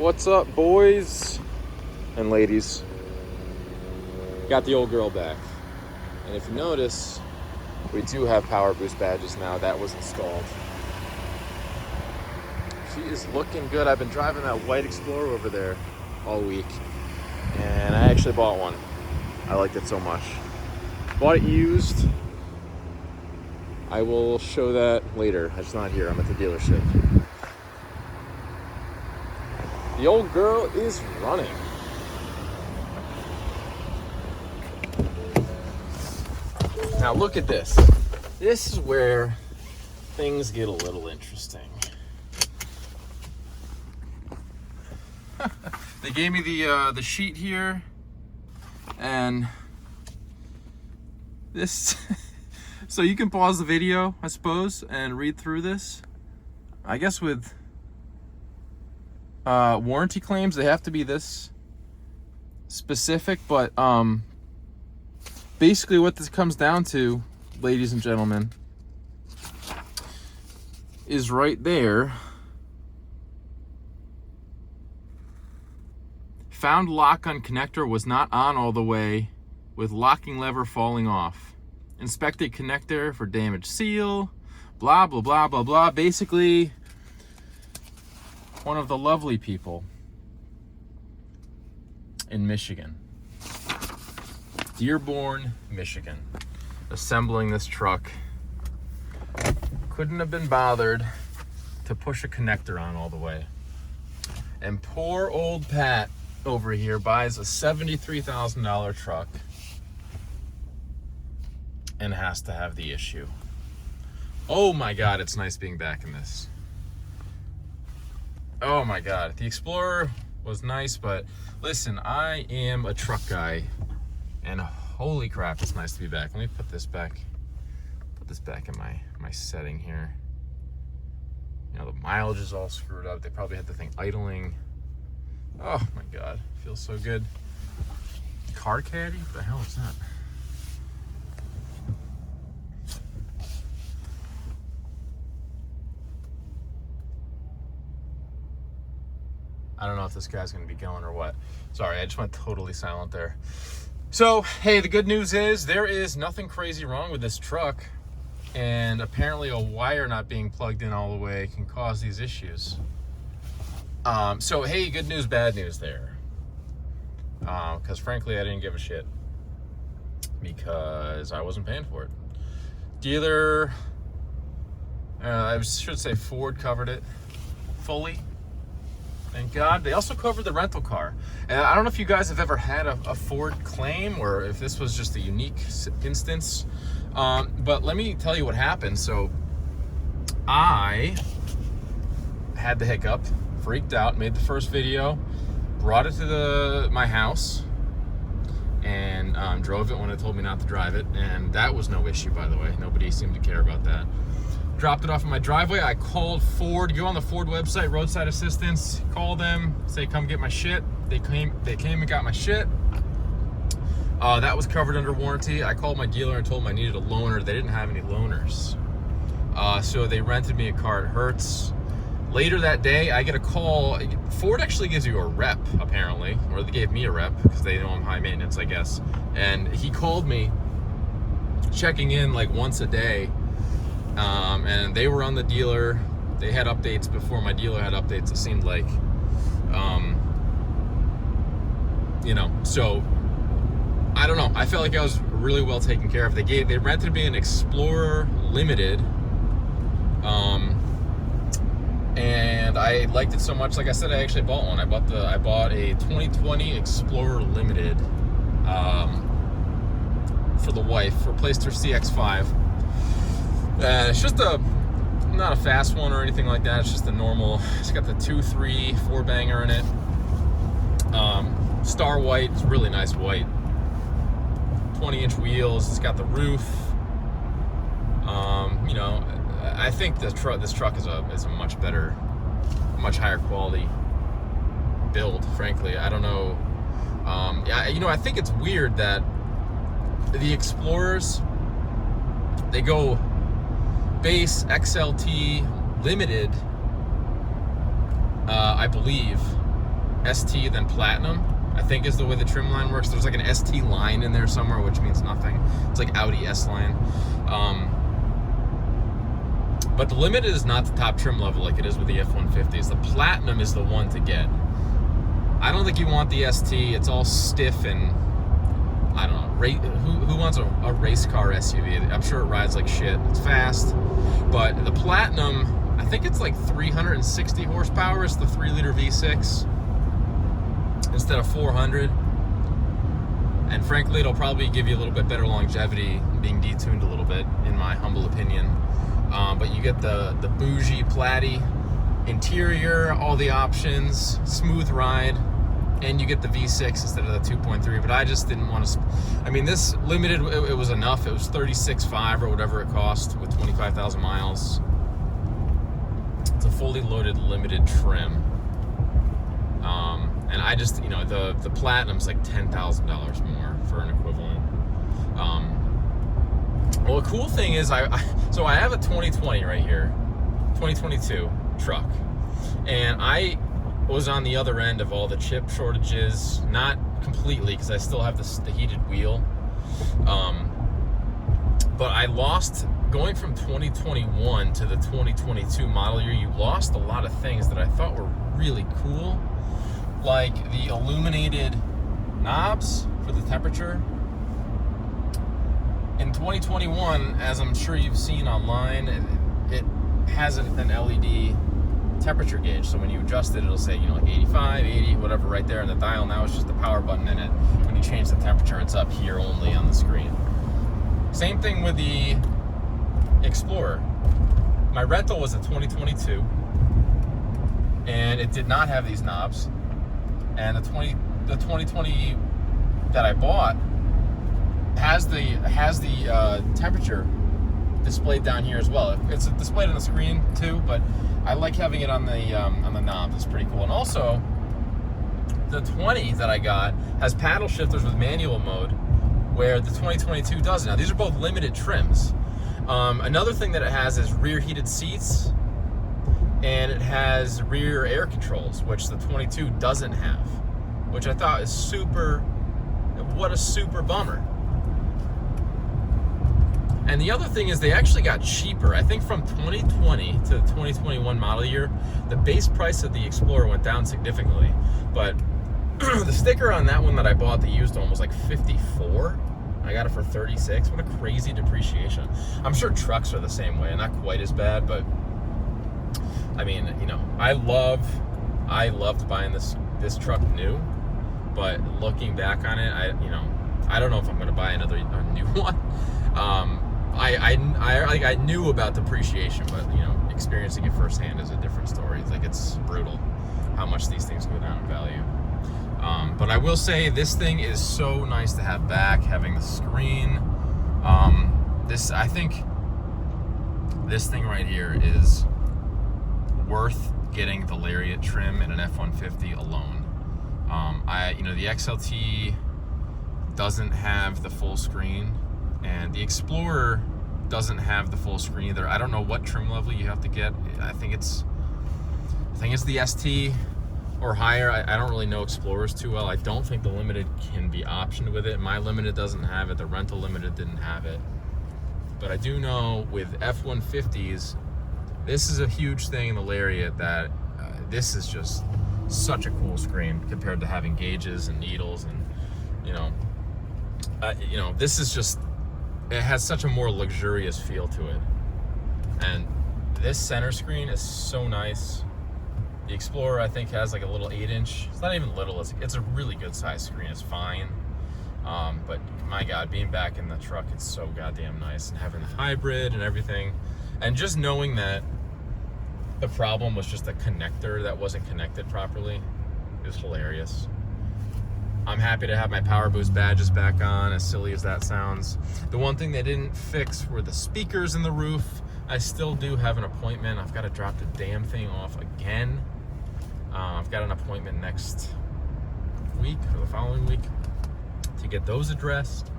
What's up, boys and ladies? Got the old girl back. And if you notice, we do have PowerBoost badges now. That was installed. She is looking good. I've been driving that white Explorer over there all week, and I actually bought one. I liked it so much. Bought it used. I will show that later. It's not here. I'm at the dealership. The old girl is running. Now look at this. This is where things get a little interesting. They gave me the sheet here, and this. So you can pause the video, I suppose, and read through this. I guess with warranty claims, they have to be this specific, but basically what this comes down to, ladies and gentlemen, is right there. Found lock on connector was not on all the way, with locking lever falling off. Inspected connector for damaged seal, blah, blah, blah, blah, blah. Basically, one of the lovely people in Michigan, Dearborn, Michigan, assembling this truck, couldn't have been bothered to push a connector on all the way. And poor old Pat over here buys a $73,000 truck and has to have the issue. Oh my God, it's nice being back in this. Oh my God, the Explorer was nice, but listen, I am a truck guy, and holy crap, it's nice to be back. Let me put this back in my setting here. You know, the mileage is all screwed up. They probably had the thing idling. Oh my God, feels so good. Car caddy? What the hell is that? I don't know if this guy's gonna be going or what. Sorry, I just went totally silent there. So, hey, the good news is there is nothing crazy wrong with this truck, and apparently a wire not being plugged in all the way can cause these issues. So, hey, good news, bad news there. Because frankly, I didn't give a shit because I wasn't paying for it. Dealer, I should say Ford covered it fully. Thank God. They also covered the rental car. And I don't know if you guys have ever had a Ford claim or if this was just a unique instance. But let me tell you what happened. So I had the hiccup, freaked out, made the first video, brought it to my house, and drove it when it told me not to drive it. And that was no issue, by the way. Nobody seemed to care about that. Dropped it off in my driveway. I called Ford. Go on the Ford website, roadside assistance. Call them. Say, come get my shit. They came and got my shit. That was covered under warranty. I called my dealer and told them I needed a loaner. They didn't have any loaners, so they rented me a car at Hertz. Later that day, I get a call. Ford actually gives you a rep, apparently, or they gave me a rep because they know I'm high maintenance, I guess. And he called me, checking in like once a day. And they were on the dealer. They had updates before my dealer had updates, it seemed like. You know, so I don't know. I felt like I was really well taken care of. They rented me an Explorer Limited. And I liked it so much. Like I said, I actually bought one. I bought a 2020 Explorer Limited for the wife. Replaced her CX-5. It's just not a fast one or anything like that. It's just a normal. It's got the 2.3 4-banger in it. Star white. It's really nice white. 20-inch wheels. It's got the roof. You know, I think this truck is a much better, much higher quality build. Frankly, I don't know. Yeah, you know, I think it's weird that the Explorers, they go base, XLT, limited, I believe, ST than Platinum, I think is the way the trim line works. There's like an ST line in there somewhere, which means nothing. It's like Audi S line. But the Limited is not the top trim level like it is with the F-150s. The Platinum is the one to get. I don't think you want the ST. It's all stiff and, I don't know, who wants a race car SUV? I'm sure it rides like shit. It's fast. But the Platinum, I think it's like 360 horsepower. It's the 3-liter V6 instead of 400. And frankly, it'll probably give you a little bit better longevity being detuned a little bit, in my humble opinion. But you get the bougie platy interior, all the options, smooth ride, and you get the V6 instead of the 2.3. But I just didn't want to. I mean, this Limited, it was enough. It was $36,500 or whatever it cost with 25,000 miles. It's a fully loaded Limited trim. And I just, the Platinum's like $10,000 more for an equivalent. Well, the cool thing is, so I have a 2020 right here, 2022 truck, and I was on the other end of all the chip shortages, not completely because I still have the heated wheel, but I lost, going from 2021 to the 2022 model year, you lost a lot of things that I thought were really cool, like the illuminated knobs for the temperature. In 2021, as I'm sure you've seen online, it has an LED temperature gauge. So when you adjust it, it'll say, like 85, 80, whatever right there on the dial. Now it's just the power button in it. When you change the temperature, it's up here only on the screen. Same thing with the Explorer. My rental was a 2022, and it did not have these knobs. And the 2020 that I bought has the temperature displayed down here as well. It's displayed on the screen too, but I like having it on the knobs. It's pretty cool. And also, the 20 that I got has paddle shifters with manual mode, where the 2022 doesn't. Now, these are both Limited trims. Another thing that it has is rear heated seats, and it has rear air controls, which the 22 doesn't have, which I thought is super. What a super bummer. And the other thing is, they actually got cheaper. I think from 2020 to the 2021 model year, the base price of the Explorer went down significantly. But the sticker on that one that I bought, the used one, was like $54. I got it for $36. What a crazy depreciation. I'm sure trucks are the same way, not quite as bad, but I mean, I loved buying this truck new, but looking back on it, I don't know if I'm going to buy a new one. I knew about depreciation, but experiencing it firsthand is a different story. It's brutal how much these things go down in value. But I will say, this thing is so nice to have back, having the screen. I think this thing right here is worth getting the Lariat trim in an F-150 alone. The XLT doesn't have the full screen, and the Explorer doesn't have the full screen either. I don't know what trim level you have to get. I think it's the ST or higher. I don't really know Explorers too well. I don't think the Limited can be optioned with it. My Limited doesn't have it. The rental Limited didn't have it. But I do know with F-150s, this is a huge thing in the Lariat, that this is just such a cool screen compared to having gauges and needles, and this is just, it has such a more luxurious feel to it. And this center screen is so nice. The Explorer, I think, has like a little 8-inch. It's not even little. It's a really good size screen. It's fine. But my God, being back in the truck, it's so goddamn nice, and having the hybrid and everything, and just knowing that the problem was just a connector that wasn't connected properly is hilarious. I'm happy to have my PowerBoost badges back on, as silly as that sounds. The one thing they didn't fix were the speakers in the roof. I still do have an appointment. I've got to drop the damn thing off again. I've got an appointment next week or the following week to get those addressed.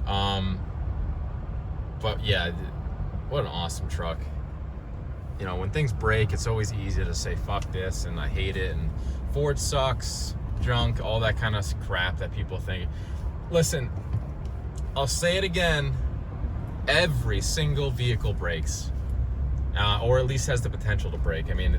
But yeah, what an awesome truck. When things break, it's always easy to say fuck this and I hate it and Ford sucks, junk, all that kind of crap that people think. Listen, I'll say it again. Every single vehicle breaks, or at least has the potential to break. I mean,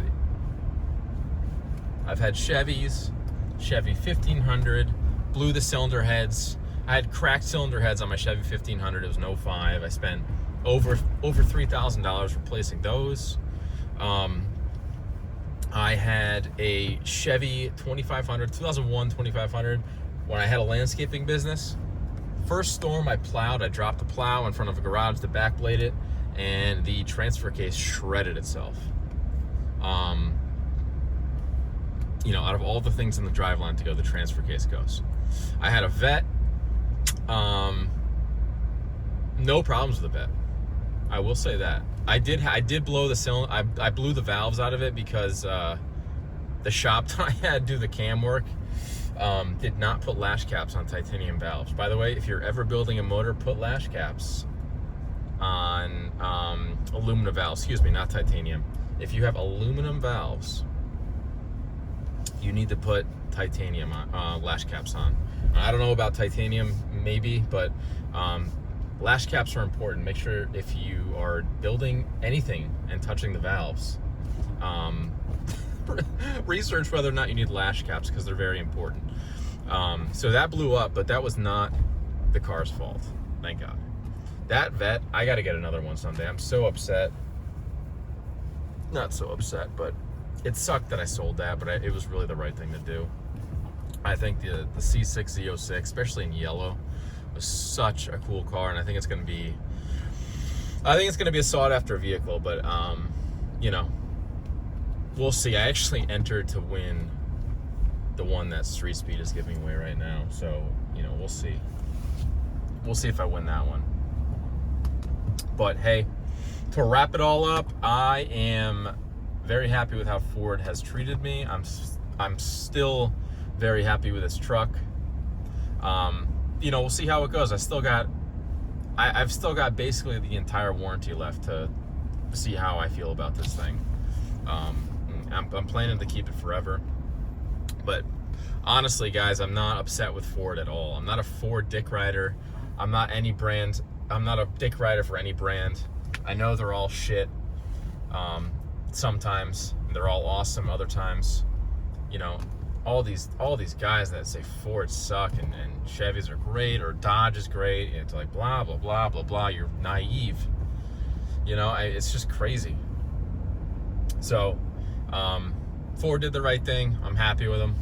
I've had Chevys, Chevy 1500, blew the cylinder heads. I had cracked cylinder heads on my Chevy 1500. It was an 05. I spent over $3,000 replacing those. I had a Chevy 2500, 2001 2500, when I had a landscaping business. First storm I plowed, I dropped the plow in front of a garage to backblade it, and the transfer case shredded itself. You know, out of all the things in the driveline to go, the transfer case goes. I had a Vet. No problems with the Vet. I will say that. I did blow the cylinder. I blew the valves out of it because the shop that I had do the cam work did not put lash caps on titanium valves. By the way, if you're ever building a motor, put lash caps on aluminum valves. Excuse me, not titanium. If you have aluminum valves, you need to put titanium lash caps on. I don't know about titanium, maybe, but lash caps are important. Make sure if you are building anything and touching the valves, research whether or not you need lash caps, because they're very important. So that blew up, but that was not the car's fault, thank God. That Vet, I got to get another one someday. I'm so upset. Not so upset, but it sucked that I sold that, but it was really the right thing to do. I think the C6 Z06, especially in yellow, was such a cool car, and I think it's going to be a sought after vehicle, but you know, we'll see. I actually entered to win the one that Street Speed is giving away right now, so you know, we'll see if I win that one. But hey, to wrap it all up, I am very happy with how Ford has treated me. I'm still very happy with this truck. You know, we'll see how it goes. I've still got basically the entire warranty left to see how I feel about this thing. I'm planning to keep it forever. But honestly, guys, I'm not upset with Ford at all. I'm not a Ford dick rider. I'm not a dick rider for any brand. I know they're all shit. Sometimes they're all awesome. Other times, you know, all these guys that say Ford suck and Chevys are great or Dodge is great, it's like blah blah blah blah blah. You're naive. You know, it's just crazy. So Ford did the right thing. I'm happy with them.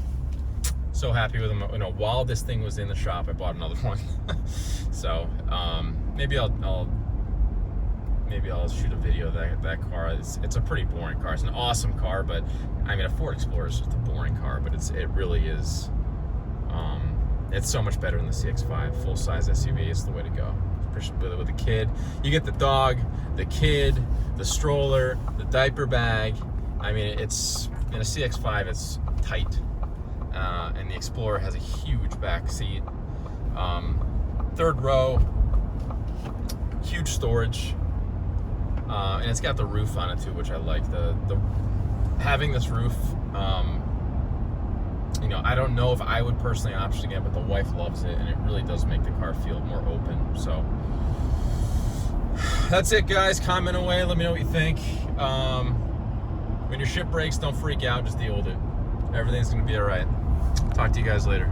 So happy with them. You know, while this thing was in the shop, I bought another one. So maybe I'll shoot a video of that car. It's a pretty boring car. It's an awesome car, but I mean, a Ford Explorer is just a boring car, but it really is. It's so much better than the CX-5. Full-size SUV is the way to go. Especially with a kid. You get the dog, the kid, the stroller, the diaper bag. I mean, it's in a CX-5, it's tight. And the Explorer has a huge back seat. Third row, huge storage. And it's got the roof on it too, which I like. The having this roof, you know, I don't know if I would personally option again, but the wife loves it, and it really does make the car feel more open. So that's it, guys. Comment away. Let me know what you think. When your shit breaks, don't freak out. Just deal with it. Everything's gonna be all right. Talk to you guys later.